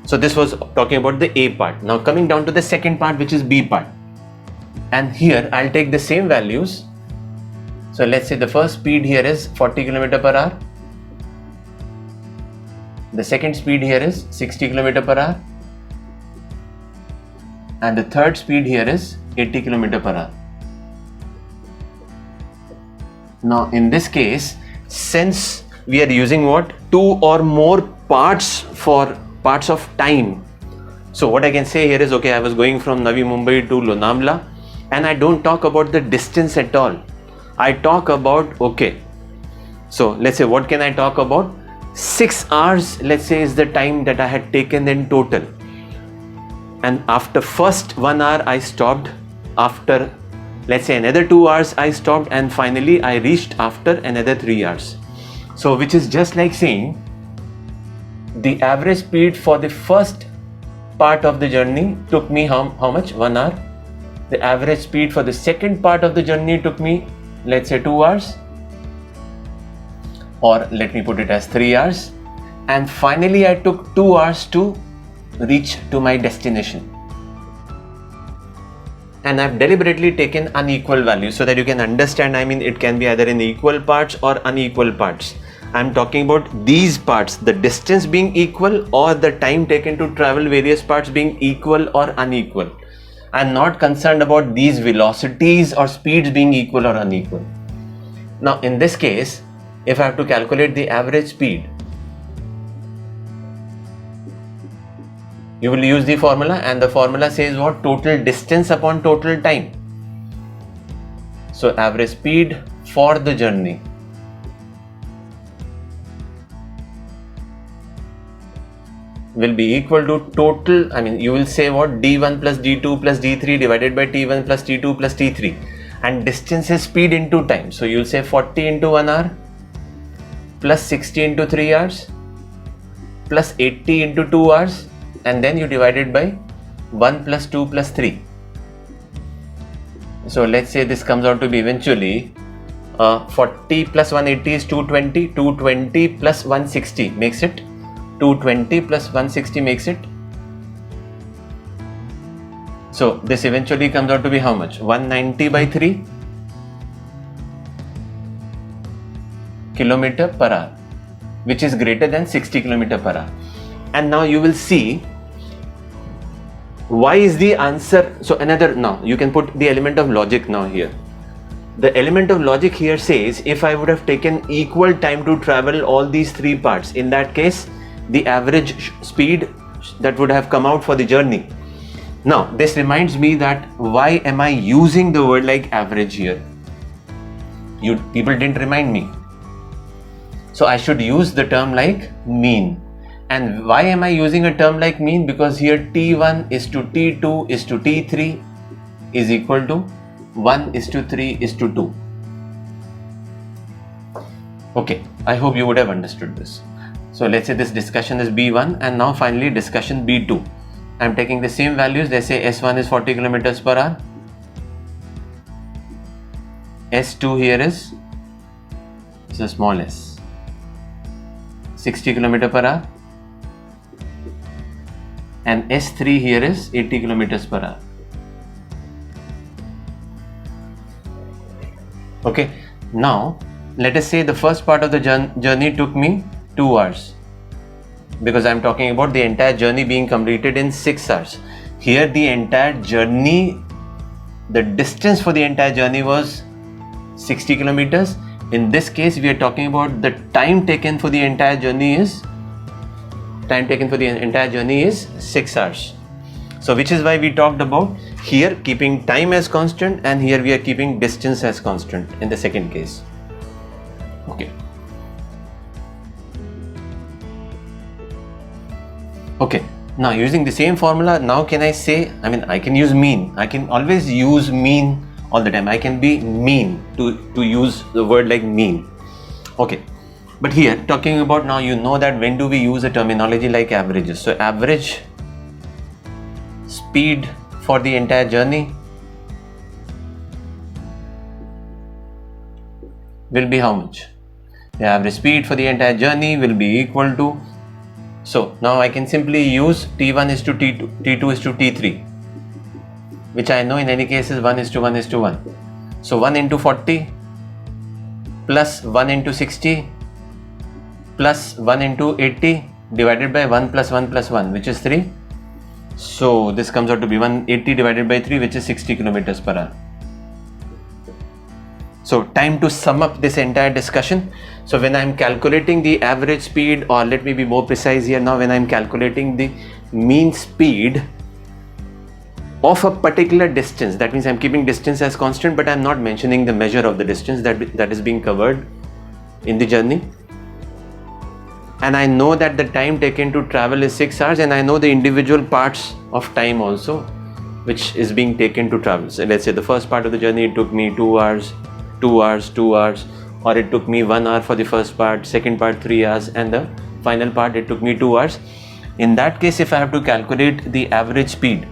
So this was talking about the A part. Now coming down to the second part, which is B part. And here I'll take the same values. So let's say the first speed here is 40 km per hour. The second speed here is 60 km per hour. And the third speed here is 80 km per hour. Now in this case, since we are using what? Two or more parts for parts of time. So what I can say here is, okay, I was going from Navi Mumbai to Lonavala and I don't talk about the distance at all. I talk about, okay, so let's say what can I talk about? 6 hours, let's say, is the time that I had taken in total. And after first 1 hour I stopped, after let's say another 2 hours I stopped, and finally I reached after another 3 hours. So which is just like saying the average speed for the first part of the journey took me how much? 1 hour. The average speed for the second part of the journey took me, let's say, 2 hours, or let me put it as 3 hours, and finally I took 2 hours to reach to my destination. And I've deliberately taken unequal values so that you can understand, I mean, it can be either in equal parts or unequal parts. I'm talking about these parts, the distance being equal or the time taken to travel various parts being equal or unequal. I'm not concerned about these velocities or speeds being equal or unequal. Now in this case, if I have to calculate the average speed, you will use the formula, and the formula says what? Total distance upon total time. So average speed for the journey will be equal to total, I mean, you will say what? D1 plus D2 plus D3 divided by T1 plus T2 plus T3, and distance is speed into time. So you will say 40 into 1 hour plus 60 into 3 hours plus 80 into 2 hours, and then you divide it by 1 plus 2 plus 3. So let's say this comes out to be eventually 40 plus 180 is 220, 220 plus 160 makes it 220 plus 160 makes it. So this eventually comes out to be how much? 190 by 3 kilometer per hour, which is greater than 60 kilometer per hour. And now you will see why is the answer. So another, now you can put the element of logic now here. The element of logic here says, if I would have taken equal time to travel all these three parts, in that case the average speed that would have come out for the journey. Now this reminds me that why am I using the word like average here? You people didn't remind me. So I should use the term like mean. And why am I using a term like mean? Because here T1 is to T2 is to T3 is equal to 1 is to 3 is to 2. Okay, I hope you would have understood this. So let's say this discussion is B1, and now finally discussion B2. I'm taking the same values. Let's say S1 is 40 kilometers per hour. S2 here is a small s, 60 kilometers per hour. And S3 here is 80 kilometers per hour. Okay, now let us say the first part of the journey took me 2 hours, because I'm talking about the entire journey being completed in 6 hours. Here the entire journey, the distance for the entire journey was 60 kilometers. In this case we are talking about the time taken for the entire journey is 6 hours. So which is why we talked about here keeping time as constant, and here we are keeping distance as constant in the second case. Okay. Okay, now using the same formula, now can I say, I mean, I can use mean. I can always use mean all the time. I can be mean to use the word like mean. Okay, but here talking about, now you know that when do we use a terminology like averages. So average speed for the entire journey will be how much? The average speed for the entire journey will be equal to So now I can simply use T1 is to T2, T2 is to T3, which I know in any case is 1 is to 1 is to 1. So 1 into 40 plus 1 into 60 plus 1 into 80 divided by 1 plus 1 plus 1, which is 3. So this comes out to be 180 divided by 3, which is 60 kilometers per hour. So time to sum up this entire discussion. So when I'm calculating the average speed, or let me be more precise here now, when I'm calculating the mean speed of a particular distance, that means I'm keeping distance as constant, but I'm not mentioning the measure of the distance that is being covered in the journey. And I know that the time taken to travel is 6 hours, and I know the individual parts of time also which is being taken to travel. So let's say the first part of the journey, it took me 2 hours, 2 hours, 2 hours, or it took me 1 hour for the first part, second part 3 hours, and the final part it took me 2 hours. In that case, if I have to calculate the average speed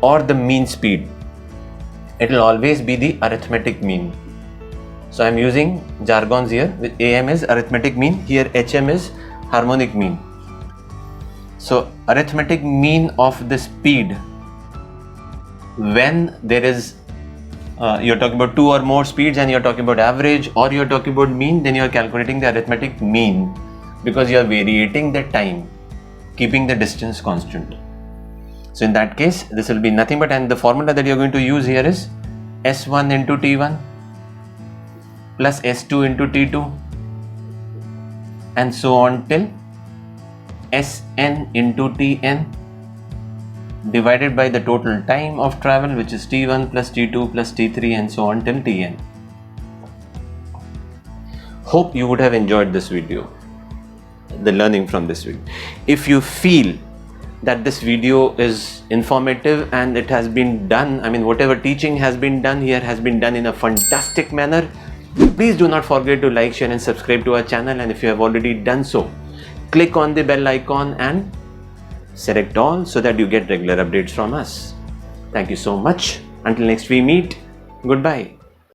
or the mean speed, it will always be the arithmetic mean. So I'm using jargons here. With AM is arithmetic mean, here HM is harmonic mean. So arithmetic mean of the speed, when there is you're talking about 2 or more speeds and you're talking about average, or you're talking about mean, then you're calculating the arithmetic mean, because you're variating the time, keeping the distance constant. So in that case, this will be nothing but, and the formula that you're going to use here is S1 into T1 plus S2 into T2 and so on till Sn into Tn divided by the total time of travel, which is T1 plus T2 plus T3 and so on till Tn. Hope you would have enjoyed this video, the learning from this video. If you feel that this video is informative and it has been done, I mean whatever teaching has been done here has been done in a fantastic manner, please do not forget to like, share and subscribe to our channel, and if you have already done so, click on the bell icon and select all so that you get regular updates from us. Thank you so much. Until next we meet, goodbye.